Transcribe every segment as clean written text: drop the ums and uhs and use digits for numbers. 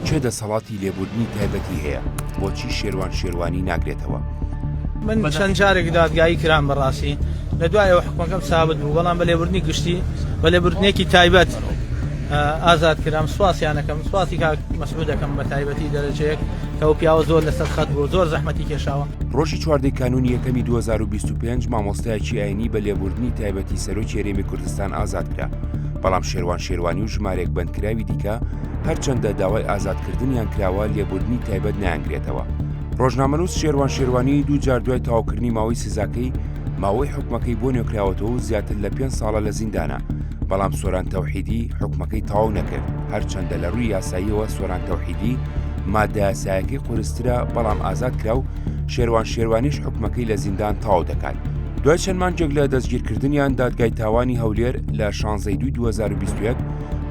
چه دەسەڵاتی لێبوردنی تایبەتی هەیە بۆچی شێروان شێروانی ناگرێتەوە؟ من چەند جارێک دادگایی کران بەڕاستی لە دوایەوە حکومەکەم سابت بوو، بەڵام بە لێبوردنی گشتی بە لێبوردنێکی تایبەت ئازاد کرام. سواسیانەکەم سواسی کاک مەسعودەکەم بە تایبەتی دەرەجەیەک کە ئەو پیاوە زۆر لەسەر خەت بوو، زۆر زەحمەتی کێشاوە. ڕۆژی 14 کانونی یەکەمی 2025 مامۆستایەکی ئاینی بە لێبوردنی تایبەتی سەرۆکی هەرێمی کوردستان ئازاد کرا، بەڵام شێروان شێروانی و ژمارەیەک بەندکراوی دیکە هەرچەندە داوای ئازادکردنیان کراوە لێبوردنی تایبەت نایانگرێتەوە. ڕۆژنامەنووس شێروان شێروانی دوو جار دوای تەواوکردنی ماوەی سزاکەی ماوەی حکومەکەی بۆ نوێکراوەتەوە و زیاتر لە 5 ساڵە لە زیندانە، بەڵام سۆران تەوحیدی حکومەکەی تەواو نەکرد، هەرچەندە لە ڕووی یاساییەوە سۆران تەوحیدی مادە یاساییەکەی قورسترا بەڵام ئازاد کرا و شێروان شێروانیش حکومەکەی لە زیندان تەواو دەکات. دوای چەند مانجێک لە دەستگیرکردنیان دادگای تاوانی هەولێر لە 16 2021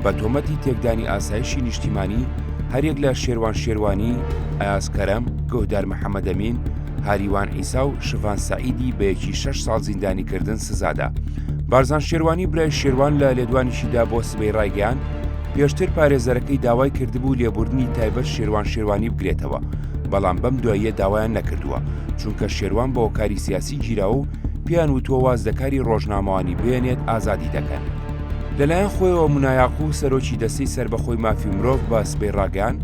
بە تۆمەتی تێکدانی ئاسایشی نیشتیمانی هەرێک لە شێروان شێروانی، ئەیاز کەرەم، گەودار محەممەد ئەمین، هاریوان ئیسا و شڤان سەعیدی بەیەکی 6 ساڵ زیندانیکردن سزادا. بارزان شێروانی برای شێروان لە لێدوانیشیدا بۆ سبەی ڕایگەیان پێشتر پارێزەرەکەی داوای کردبوو لێبوردنی تایبەت شێروان شێروانی بگرێتەوە، بەڵام بەم دواییە داوایان نەکردووە چونکە شێروان بە هۆکاری سیاسی گیراوە و پیان وتووە وازدەکاری ڕۆژنامەوانی بێنێت ئازادی دەکەن. لەلایەن خۆیەوە مونایاقوو سەرۆکی دەستەی سربەخۆی مافی مرۆڤ بە سبەی ڕاگەیان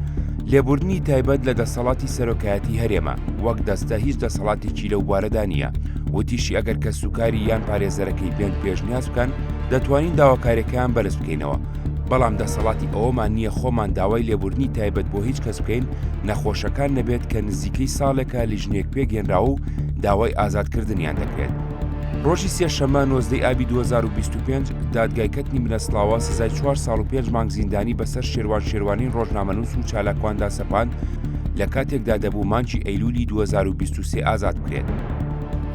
لێبوردنی تایبەت لە دەسەڵاتی سەرۆکایەتی هەرێمە وەک دەستە هیچ دەسەڵاتێکی لەو بارەدا نییە، وتیشی ئەگەر کە سوکاری یان پارێزەرەکەی بێن پێشنیاز بکەن دەتوانین داواکاریەکەیان بەرز بکەینەوە، بەڵام دەسەڵاتی ئەوەمان نییە خۆمان داوای لێبوردنی تایبەت بۆ هیچ کەس بکەین نەخۆشەکان نەبێت کە نزیکەی ساڵێکە لیژنێک پێگەێنراوە و داوای ئازادکردنیان دەکرێت. ڕۆژی سێشەممە 19 ئابی 2025 دادگای کەتنی منەسڵاوە سزای 4 ساڵ و 5 مانگ زیندانی بەسەر شێروان شێروانی ڕۆژنامەنووس و چالاکواندا سەپاند لە کاتێکدا دەبوو مانگی ئەیلولی 2023 ئازاد بکرێت.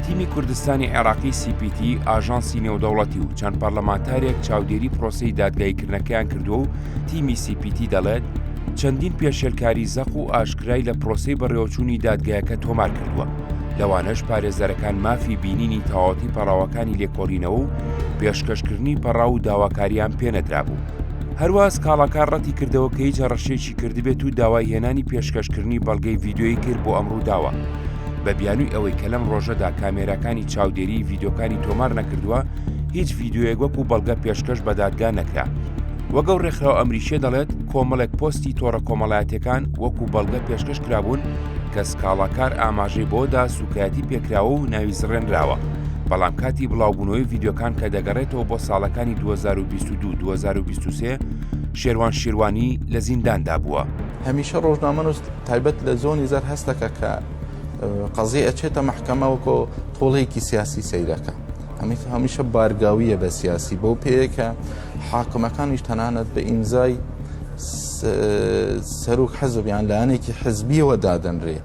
تیمی کوردستانی عێراقی CPT ئاژانسی نێودەوڵەتی و چەند پەرلەمانتارێک چاودێری پرۆسەی دادگایکردنەکەیان کردووە و تیمی CPT دەڵێت چەندین پێشێلکاری زەق و ئاشکرای لە پرۆسەی بەڕێوەچوونی دادگایەکە تۆمار کردووە، لەوانەش پارێزەرەکان مافی بینینی تەواوەتی پەڕاوەکانی لێکۆڵینەوە و پێشکەشکردنی پەڕاو و داواکاریان پێنەدرابوو. هەروە سکاڵاکار ڕەتی کردەوە کە هیچ هەڕەشێکی کردبێت و داوای هێنانی پێشکەشکردنی بەڵگەی ڤیدیۆیی کرد بۆ ئەمڕوو داوە. بە بیانووی ئەوەی کە لەم ڕۆژەدا کامێراکانی چاودێری ڤیدیۆکانی تۆمار نەکردووە، هیچ ڤیدیۆیەک وەکو بەڵگە پێشکەش بە دادگا نەکرا. وەگەڵ ڕێکخراو ئەمریکیە دەڵێت کۆمەڵێک پۆستی تۆڕە کۆمەڵایەتیەکان وەکو بەڵگە پێشکەش کرابوون کە سکاڵاکار ئاماژەی بۆدا سوکایەتی پێکراوە و ناوی زڕێنراوە، بەڵام کاتی بڵاوبوونەوەی ڤیدیۆکان کە دەگەڕێتەوە بۆ ساڵەکانی 2022-2023 شێروان شێروانی لە زینداندا بووە. هەمیشە ڕۆژنامەنووس تایبەت لە زۆنی زەر هەست دەکە کە قەزیە ئەچێتە مەحکەمە وەکو تۆڵەیەکی سیاسی سەیرەکە، هەمیشە بارگاویە بە سیاسی بۆ پێیەکە حاکمەکانیش تەنانەت بە ئیمزای سەرۆک حەزب یان لایەنێکی حزبیەوە دادەنرێ.